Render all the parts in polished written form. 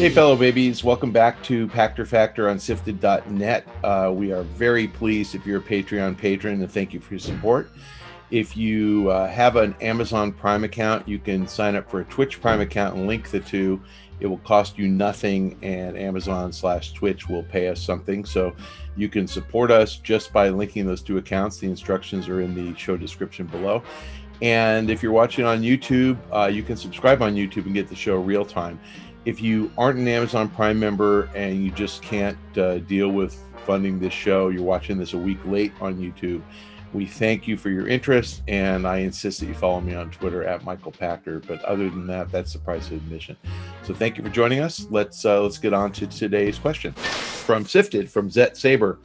Hey, fellow babies, welcome back to Pachter Factor on SIFTD.net. We are very pleased if you're a Patreon patron, and thank you for your support. If you have an Amazon Prime account, you can sign up for a Twitch Prime account and link the two. It will cost you nothing, and Amazon/Twitch will pay us something. So you can support us just by linking those two accounts. The instructions are in the show description below. And if you're watching on YouTube, you can subscribe on YouTube and get the show real time. If you aren't an Amazon Prime member and you just can't deal with funding this show, you're watching this a week late on YouTube, we thank you for your interest, and I insist that you follow me on Twitter at Michael Pachter. But other than that, that's the price of admission. So thank you for joining us. Let's get on to today's question. From SIFTD, from Zet Saber.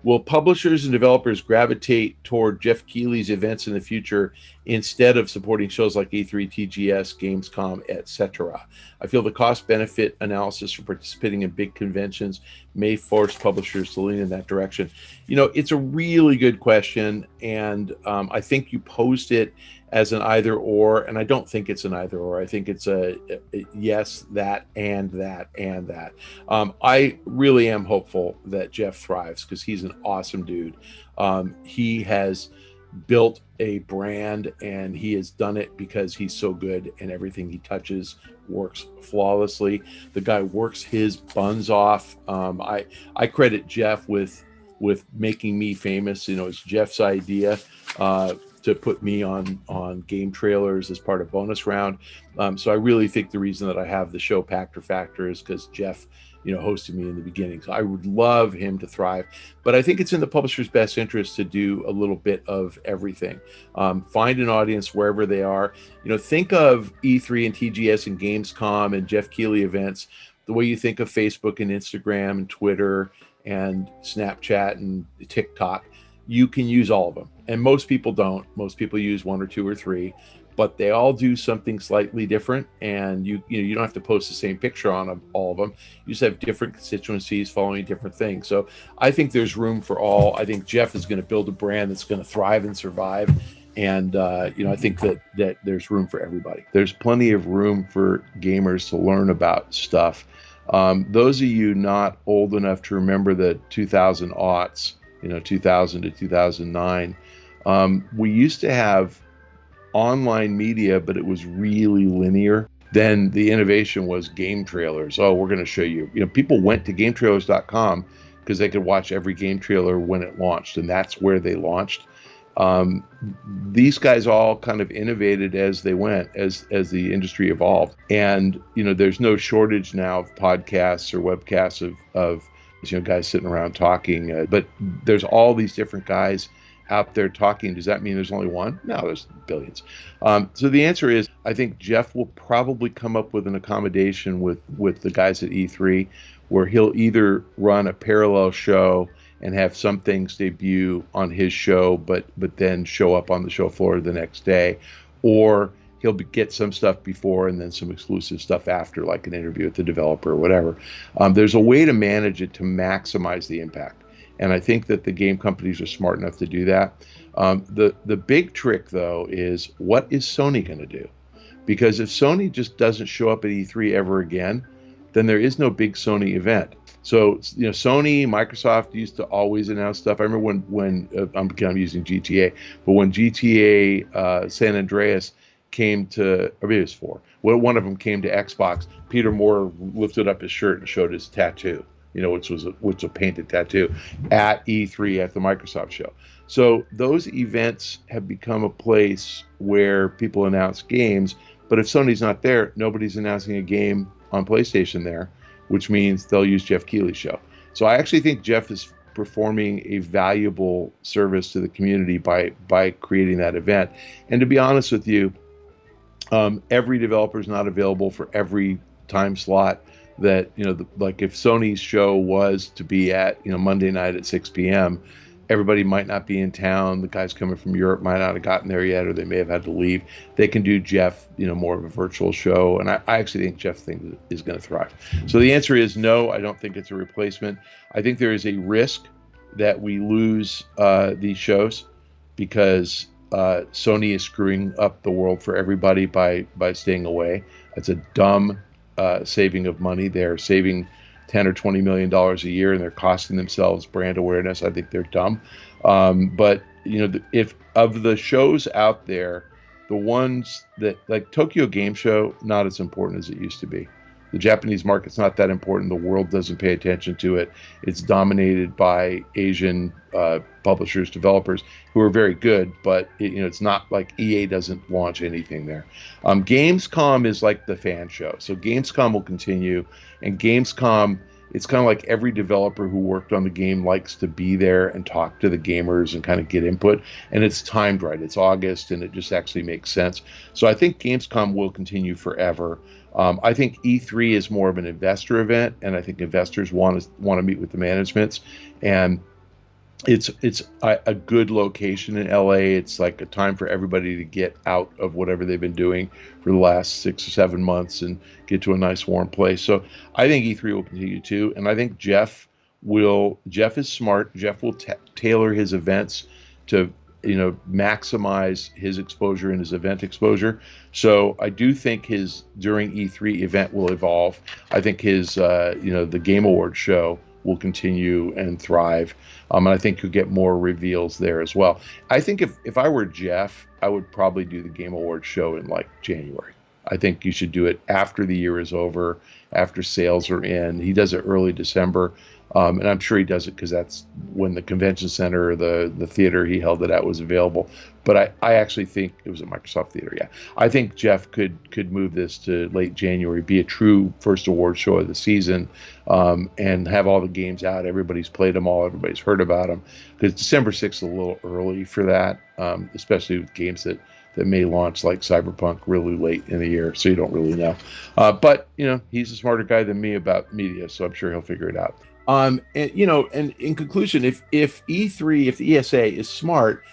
Will publishers and developers gravitate toward Jeff Keighley's events in the future instead of supporting shows like E3, TGS, Gamescom, etc.? I feel the cost-benefit analysis for participating in big conventions may force publishers to lean in that direction. You know, it's a really good question, and I think you posed it as an either or, and I don't think it's an either or. I think it's a yes, that, and that, and that. I really am hopeful that Jeff thrives because he's an awesome dude. He has built a brand, and he has done it because he's so good, and everything he touches works flawlessly. The guy works his buns off. I credit Jeff with making me famous. You know, it's Jeff's idea to put me on game trailers as part of bonus round. So I really think the reason that I have the show Pachter Factor is because Jeff, hosted me in the beginning. So I would love him to thrive, but I think it's in the publisher's best interest to do a little bit of everything. Find an audience wherever they are. Think of E3 and TGS and Gamescom and Jeff Keighley events the way you think of Facebook and Instagram and Twitter and Snapchat and TikTok. You can use all of them, and most people don't. Most people use one or two or three, but they all do something slightly different, and you don't have to post the same picture on all of them. You just have different constituencies following different things. So I think there's room for all. I think Jeff is going to build a brand that's going to thrive and survive, and I think that there's room for everybody. There's plenty of room for gamers to learn about stuff. Those of you not old enough to remember the 2000 aughts, 2000 to 2009, we used to have online media, but it was really linear. Then the innovation was game trailers. Oh, we're going to show you. People went to gametrailers.com because they could watch every game trailer when it launched, and that's where they launched. These guys all kind of innovated as they went, as the industry evolved. And there's no shortage now of podcasts or webcasts of guys sitting around talking, but there's all these different guys out there talking. Does that mean there's only one? No, there's billions. So the answer is, I think Jeff will probably come up with an accommodation with the guys at E3, where he'll either run a parallel show and have some things debut on his show, but then show up on the show floor the next day, or he'll get some stuff before and then some exclusive stuff after, like an interview with the developer or whatever. There's a way to manage it to maximize the impact. And I think that the game companies are smart enough to do that. The big trick, though, is what is Sony going to do? Because if Sony just doesn't show up at E3 ever again, then there is no big Sony event. So, Sony, Microsoft used to always announce stuff. I remember when I'm using GTA, but when GTA San Andreas came to, or maybe it was 4, well, one of them came to Xbox, Peter Moore lifted up his shirt and showed his tattoo, which was a painted tattoo at E3 at the Microsoft show. So those events have become a place where people announce games, but if Sony's not there, nobody's announcing a game on PlayStation there, which means they'll use Jeff Keighley's show. So I actually think Jeff is performing a valuable service to the community by creating that event. And to be honest with you, every developer is not available for every time slot that, like if Sony's show was to be at, Monday night at 6 p.m., everybody might not be in town. The guys coming from Europe might not have gotten there yet, or they may have had to leave. They can do Jeff, more of a virtual show. And I actually think Jeff is going to thrive. So the answer is no, I don't think it's a replacement. I think there is a risk that we lose these shows because Sony is screwing up the world for everybody by staying away. It's a dumb saving of money. They're saving $10 or $20 million a year, and they're costing themselves brand awareness. I think they're dumb. But if of the shows out there, the ones that like Tokyo Game Show, not as important as it used to be. The Japanese market's not that important. The world doesn't pay attention to it. It's dominated by Asian publishers, developers who are very good, but it's not like EA doesn't launch anything there. Gamescom is like the fan show. So Gamescom will continue, and Gamescom, it's kind of like every developer who worked on the game likes to be there and talk to the gamers and kind of get input. And it's timed right. It's August, and it just actually makes sense. So I think Gamescom will continue forever. I think E3 is more of an investor event, and I think investors want to meet with the managements. And it's a good location in LA. It's like a time for everybody to get out of whatever they've been doing for the last 6 or 7 months and get to a nice warm place. So I think E3 will continue too, and I think Jeff is smart. Jeff will tailor his events to maximize his exposure and his event exposure. So I do think his during E3 event will evolve. I think his the Game Awards show will continue and thrive. And I think you'll get more reveals there as well. I think if I were Jeff, I would probably do the Game Awards show in like January. I think you should do it after the year is over, after sales are in. He does it early December. And I'm sure he does it because that's when the convention center or the theater he held it at was available. But I actually think it was at Microsoft Theater. Yeah, I think Jeff could move this to late January, be a true first award show of the season, and have all the games out. Everybody's played them all. Everybody's heard about them. Because December 6th is a little early for that, especially with games that may launch like Cyberpunk really late in the year, so you don't really know. But he's a smarter guy than me about media, so I'm sure he'll figure it out. And in conclusion, if E3, if the ESA is smart,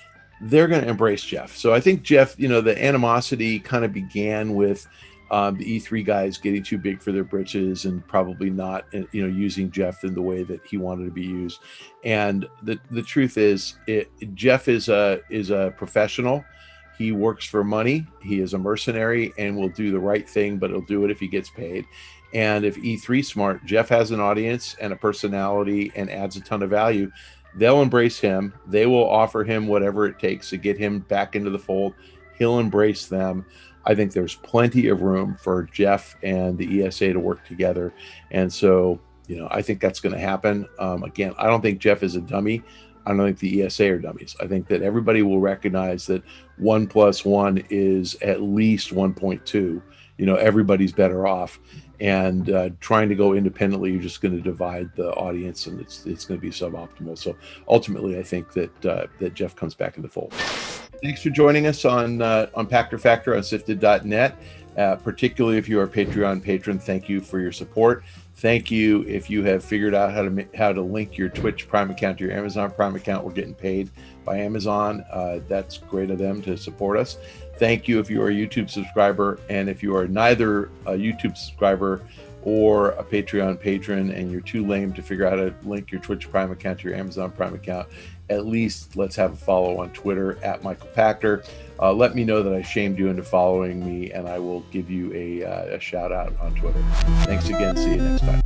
they're going to embrace Jeff. So I think Jeff, the animosity kind of began with the E3 guys getting too big for their britches and probably not, using Jeff in the way that he wanted to be used. And the truth is, Jeff is a professional. He works for money. He is a mercenary and will do the right thing, but he'll do it if he gets paid. And if E3 smart, Jeff has an audience and a personality and adds a ton of value. They'll embrace him. They will offer him whatever it takes to get him back into the fold. He'll embrace them. I think there's plenty of room for Jeff and the ESA to work together. And so, I think that's going to happen. Again, I don't think Jeff is a dummy. I don't think the ESA are dummies. I think that everybody will recognize that 1 + 1 is at least 1.2. Everybody's better off. And trying to go independently, you're just going to divide the audience, and it's going to be suboptimal. So ultimately, I think that Jeff comes back in the fold. Thanks for joining us on Pachter Factor on SIFTD.net. Particularly if you are a Patreon patron, thank you for your support. Thank you if you have figured out how to link your Twitch Prime account to your Amazon Prime account. We're getting paid by Amazon. That's great of them to support us. Thank you if you are a YouTube subscriber, and if you are neither a YouTube subscriber or a Patreon patron and you're too lame to figure out how to link your Twitch Prime account to your Amazon Prime account, at least let's have a follow on Twitter at Michael Pachter. Let me know that I shamed you into following me, and I will give you a shout out on Twitter. Thanks again. See you next time.